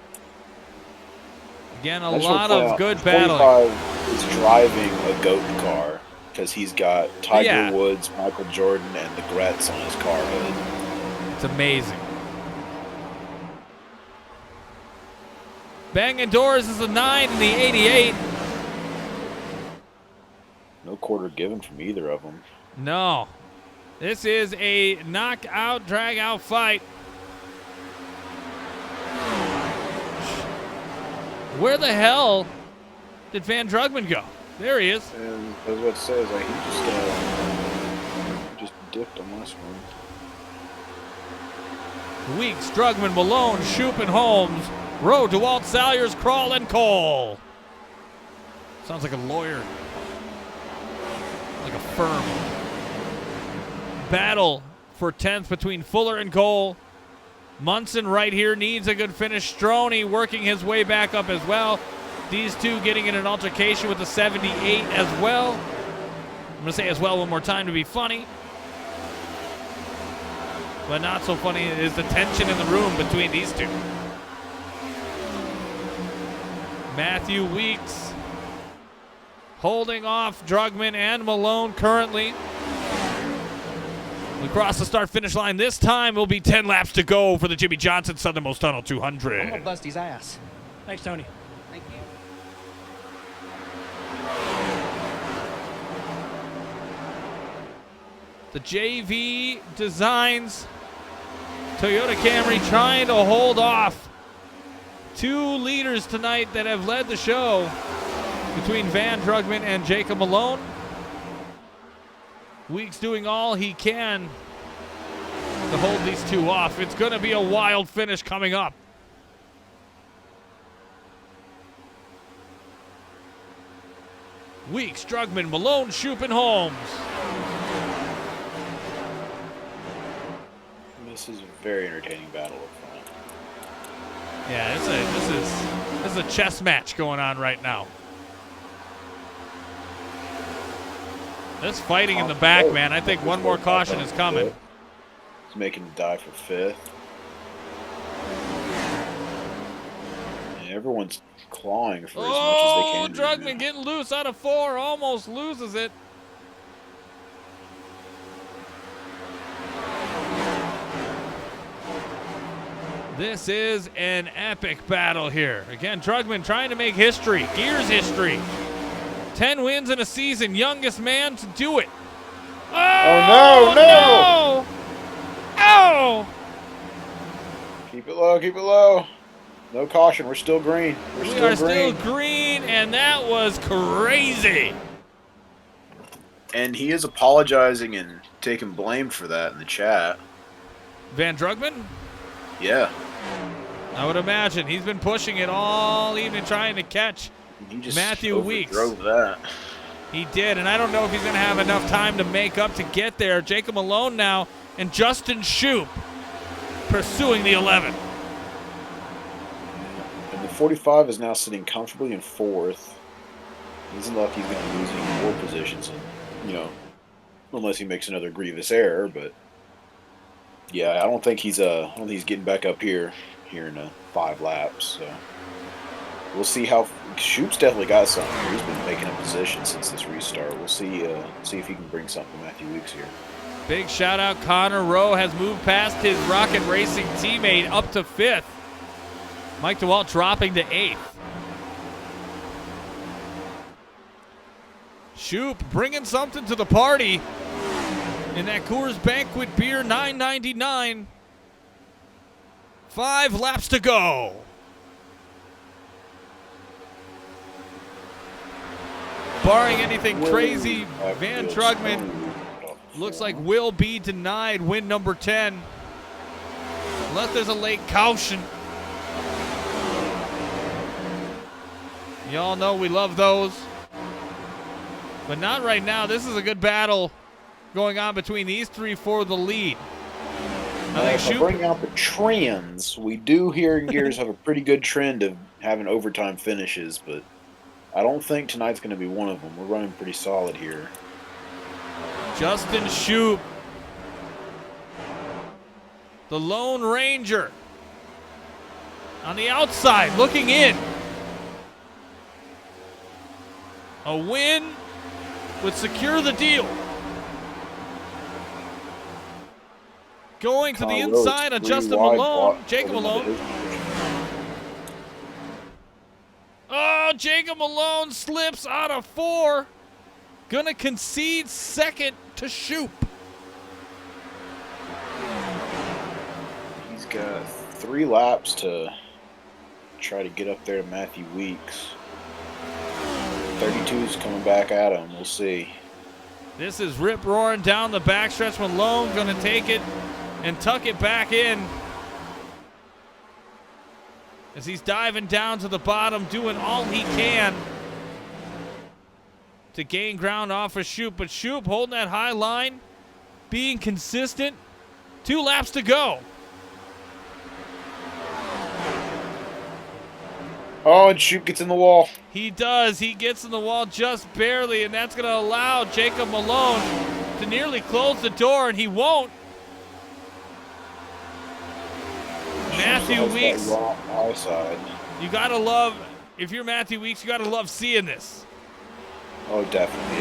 Again, a lot of good battling. 45 is driving a GOAT car because he's got Tiger Woods, Michael Jordan, and the Gretz on his car hood. It's amazing. Banging Doors is a 9 in the 88. No quarter given from either of them. No. This is a knockout, drag-out fight. Where the hell did Van Drugman go? There he is. And I was about to say, he just dipped on this one. Weeks, Drugman, Malone, Shoup, and Holmes. Rowe, DeWalt, Salyers, Crawl, and Cole. Sounds like a lawyer. Like a firm. Battle for 10th between Fuller and Cole. Munson right here needs a good finish. Stroney working his way back up as well. These two getting in an altercation with the 78 as well. I'm going to say as well one more time to be funny. But not so funny is the tension in the room between these two. Matthew Weeks holding off Drugman and Malone currently. We cross the start-finish line. This time will be 10 laps to go for the Jimmy Johnson Southernmost Tunnel 200. I'm gonna bust his ass. Thanks, Tony. Thank you. The JV Designs Toyota Camry trying to hold off two leaders tonight that have led the show between Van Drugman and Jacob Malone. Weeks doing all he can to hold these two off. It's going to be a wild finish coming up. Weeks, Drugman, Malone, Shoup, and Holmes. This is a very entertaining battle up front. Yeah, this is a chess match going on right now. This fighting in the back, man. I think one more caution is coming. He's making the dive for 5th. Yeah, everyone's clawing for as much as they can. Drugman getting loose out of 4. Almost loses it. This is an epic battle here. Again, Drugman trying to make history. Gears history. 10 wins in a season. Youngest man to do it. Oh, no! Oh! Keep it low, keep it low. No caution, we're still green. We are still green, and that was crazy. And he is apologizing and taking blame for that in the chat. Van Drugman? Yeah. I would imagine. He's been pushing it all evening trying to catch He just Matthew Weeks. drove that. He did, and I don't know if he's going to have enough time to make up to get there. Jacob Malone now, and Justin Shoup pursuing the 11. And the 45 is now sitting comfortably in 4th. He's lucky he's going to lose any more positions, unless he makes another grievous error. But yeah, I don't think he's getting back up here in 5 laps. So we'll see how Shoup's definitely got something here. He's been making a position since this restart. We'll see if he can bring something to Matthew Weeks here. Big shout out, Connor Rowe has moved past his Rocket Racing teammate up to 5th. Mike DeWalt dropping to 8th. Shoup bringing something to the party in that Coors Banquet beer, $9.99. 5 laps to go. Barring anything crazy, Van Drugman looks like will be denied win number 10. Unless there's a late caution. Y'all know we love those. But not right now. This is a good battle going on between these 3 for the lead. I think bring out the trends. We do here in Gears have a pretty good trend of having overtime finishes, but I don't think tonight's going to be one of them. We're running pretty solid here. Justin Shoup, the Lone Ranger, on the outside, looking in. A win would secure the deal. Going to the inside on Justin Malone. Jacob Malone. Oh, Jacob Malone slips out of 4. Gonna concede second to Shoup. He's got 3 laps to try to get up there to Matthew Weeks. 32's coming back at him. We'll see. This is rip roaring down the backstretch. Malone gonna take it and tuck it back in as he's diving down to the bottom, doing all he can to gain ground off of Shoup. But Shoup holding that high line, being consistent. 2 laps to go. Oh, and Shoup gets in the wall. He does. He gets in the wall just barely, and that's going to allow Jacob Malone to nearly close the door, and he won't. Matthew Weeks, you got to love, if you're Matthew Weeks, you got to love seeing this. Oh, definitely,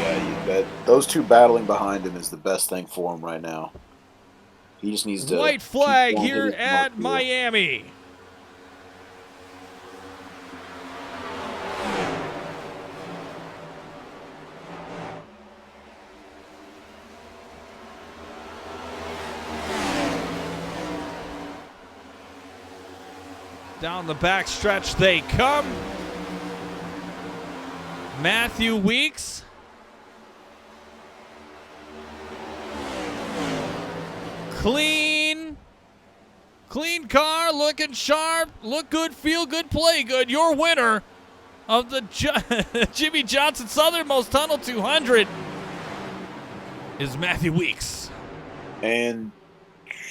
yeah. Those 2 battling behind him is the best thing for him right now. He just needs to... White flag here at Miami. Down the back stretch they come. Matthew Weeks. Clean car, looking sharp, look good, feel good, play good. Your winner of the Jimmy Johnson Southernmost Tunnel 200 is Matthew Weeks. And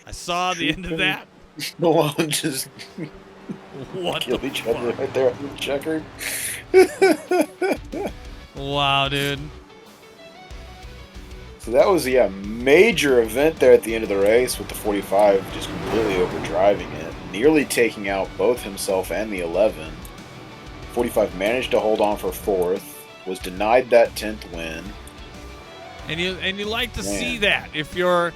I saw the end of that. Malone just... What kill each other right there on the checkered. Wow, dude. So that was, major event there at the end of the race with the 45 just completely overdriving it, nearly taking out both himself and the 11. 45 managed to hold on for 4th, was denied that 10th win. And you like to see that if you're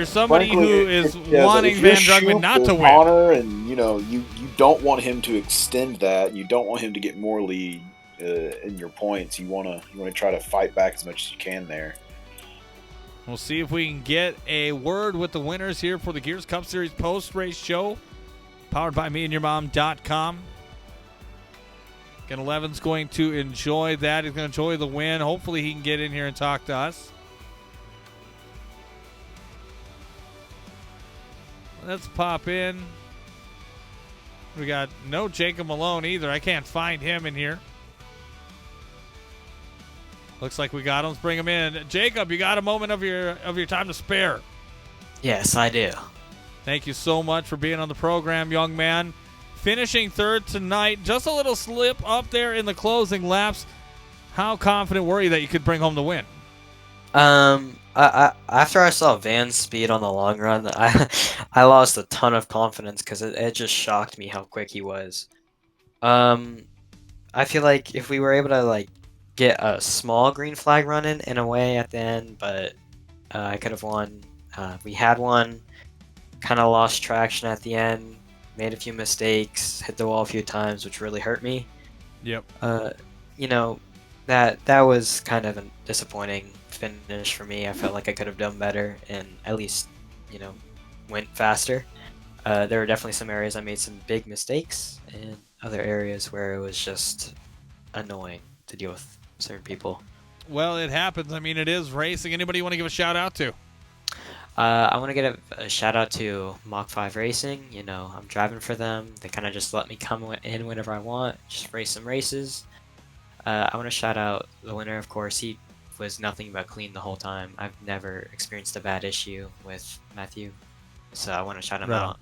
somebody Frankly, who is if wanting you're Van Drugman not to win. Connor, and you don't want him to extend that. You don't want him to get more lead in your points. You want to try to fight back as much as you can there. We'll see if we can get a word with the winners here for the Gears Cup Series post-race show, powered by meandyourmom.com. Again, 11's going to enjoy that. He's going to enjoy the win. Hopefully he can get in here and talk to us. Let's pop in. We got no Jacob Malone either. I can't find him in here. Looks like we got him. Let's bring him in. Jacob, you got a moment of your time to spare. Yes, I do. Thank you so much for being on the program, young man. Finishing third tonight. Just a little slip up there in the closing laps. How confident were you that you could bring home the win? After I saw Van's speed on the long run, I lost a ton of confidence because it just shocked me how quick he was. I feel like if we were able to get a small green flag running in a way at the end, but I could have won. We had one, kind of lost traction at the end, made a few mistakes, hit the wall a few times, which really hurt me. Yep. That was kind of a disappointing finish for me. I felt like I could have done better and at least, went faster. There were definitely some areas I made some big mistakes and other areas where it was just annoying to deal with certain people. Well, it happens. I mean, it is racing. Anybody you want to give a shout out to? I want to get a shout out to Mach 5 Racing. I'm driving for them. They kind of just let me come in whenever I want, just race some races. I want to shout out the winner, of course. He was nothing but clean the whole time. I've never experienced a bad issue with Matthew, so I want to shout him out.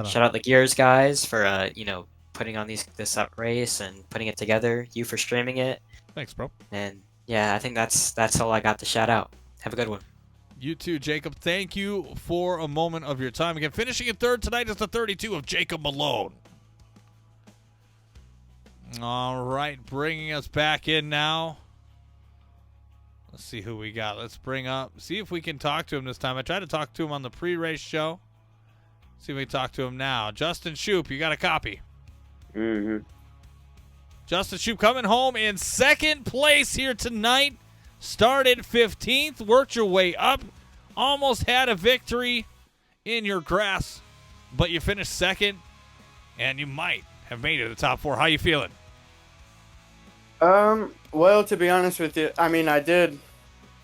Shout out the Gears guys for putting on this up race and putting it together. You for streaming it. Thanks, bro. And yeah, I think that's all I got to shout out. Have a good one. You too, Jacob. Thank you for a moment of your time. Again, finishing in third tonight is the 32 of Jacob Malone. All right, bringing us back in now. Let's see who we got. Let's see if we can talk to him this time. I tried to talk to him on the pre-race show. See if we can talk to him now. Justin Shoup, you got a copy? Mm-hmm. Justin Shoup coming home in second place here tonight. Started 15th, worked your way up. Almost had a victory in your grasp, but you finished second, and you might have made it to the top 4. How you feeling? Well, to be honest with you, I mean, I did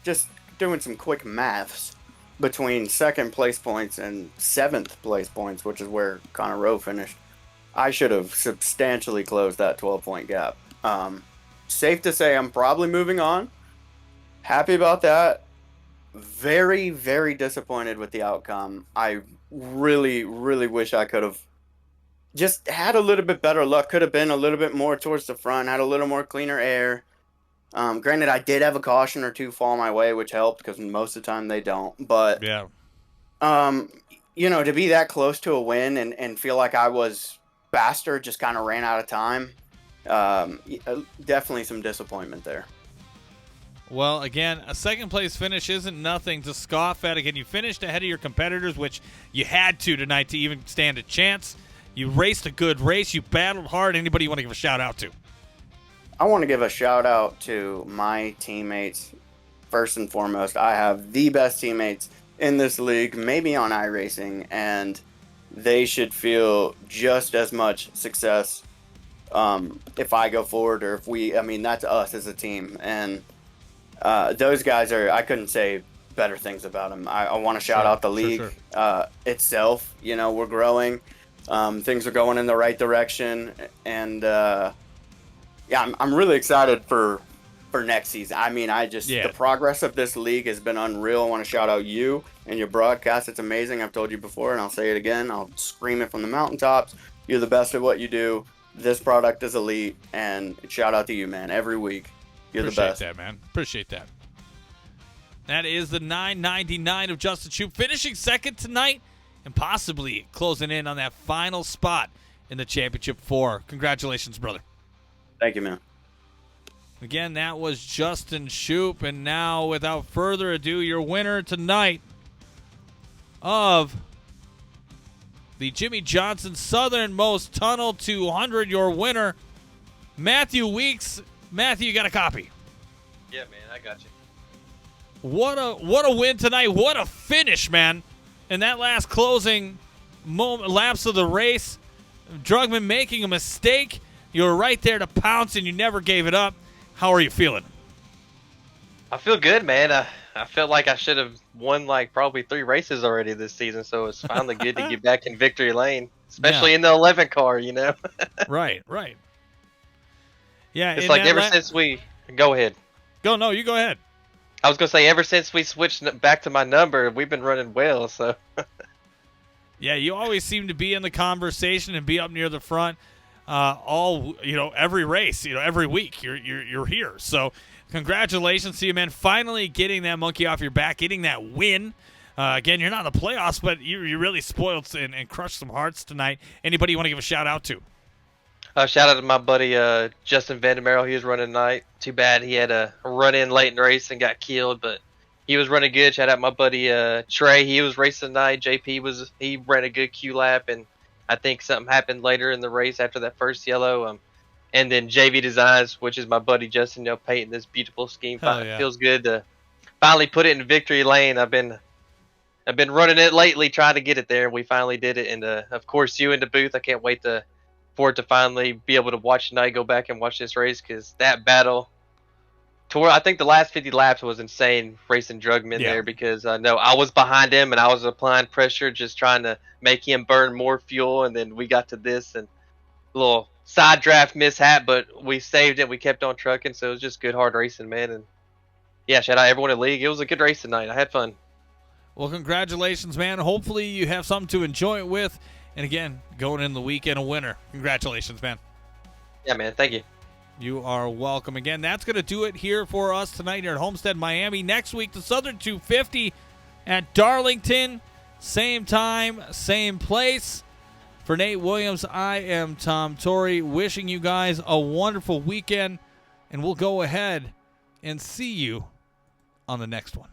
just doing some quick maths between second place points and 7th place points, which is where Connor Rowe finished. I should have substantially closed that 12-point gap. Safe to say I'm probably moving on. Happy about that. Very, very disappointed with the outcome. I really, really wish I could have just had a little bit better luck. Could have been a little bit more towards the front, had a little more cleaner air. Granted, I did have a caution or two fall my way, which helped because most of the time they don't. But, yeah, to be that close to a win and feel like I was faster, just kind of ran out of time. Definitely some disappointment there. Well, again, a second-place finish isn't nothing to scoff at. Again, you finished ahead of your competitors, which you had to tonight to even stand a chance. You raced a good race. You battled hard. Anybody you want to give a shout-out to? I want to give a shout-out to my teammates. First and foremost, I have the best teammates in this league, maybe on iRacing, and they should feel just as much success if I go forward or if we – I mean, that's us as a team. And those guys are – I couldn't say better things about them. I want to shout out the league itself. We're growing. Things are going in the right direction. And, I'm really excited for next season. I mean, the progress of this league has been unreal. I want to shout out you and your broadcast. It's amazing. I've told you before, and I'll say it again. I'll scream it from the mountaintops. You're the best at what you do. This product is elite, and shout out to you, man, every week. You're the Appreciate best. that, man. Appreciate that. That is the 999 of Justin Shoup, finishing second tonight and possibly closing in on that final spot in the Championship 4. Congratulations, brother. Thank you, man. Again, that was Justin Shoup. And now, without further ado, your winner tonight of the Jimmy Johnson Southernmost Tunnel 200, your winner, Matthew Weeks. Matthew, you got a copy. Yeah, man, I got you. What a win tonight. What a finish, man. In that last closing lapse of the race, Drugman making a mistake. You were right there to pounce, and you never gave it up. How are you feeling? I feel good, man. I felt like I should have won like probably 3 races already this season, so it's finally good to get back in victory lane, especially in the 11 car, you know? Right. Yeah, It's like ever since we... Go ahead. No, you go ahead. I was going to say, ever since we switched back to my number, we've been running well, so... Yeah, you always seem to be in the conversation and be up near the front every race, every week you're here. So congratulations to you, man. Finally getting that monkey off your back, getting that win. Again, you're not in the playoffs, but you really spoiled and crushed some hearts tonight. Anybody you want to give a shout out to? Shout out to my buddy Justin Vandermeer. He was running tonight. Too bad he had a run in late in the race and got killed, but he was running good. Shout out my buddy Trey. He was racing tonight. JP he ran a good Q lap, and I think something happened later in the race after that first yellow. And then JV Designs, which is my buddy Justin, painting this beautiful scheme. Yeah. Feels good to finally put it in victory lane. I've been running it lately, trying to get it there, and we finally did it. And of course, you in the booth. I can't wait for it to finally be able to watch tonight. Go back and watch this race, because that battle. I think the last 50 laps was insane racing Drugman there, because I know I was behind him and I was applying pressure, just trying to make him burn more fuel. And then we got to this and a little side draft mishap, but we saved it. We kept on trucking, so it was just good, hard racing, man. And yeah, shout out everyone in the league. It was a good race tonight. I had fun. Well, congratulations, man. Hopefully you have something to enjoy it with. And again, going in the weekend a winner. Congratulations, man. Yeah, man. Thank you. You are welcome. Again, that's going to do it here for us tonight here at Homestead-Miami. Next week, the Southern 250 at Darlington. Same time, same place. For Nate Williams, I am Tom Torrey, wishing you guys a wonderful weekend. And we'll go ahead and see you on the next one.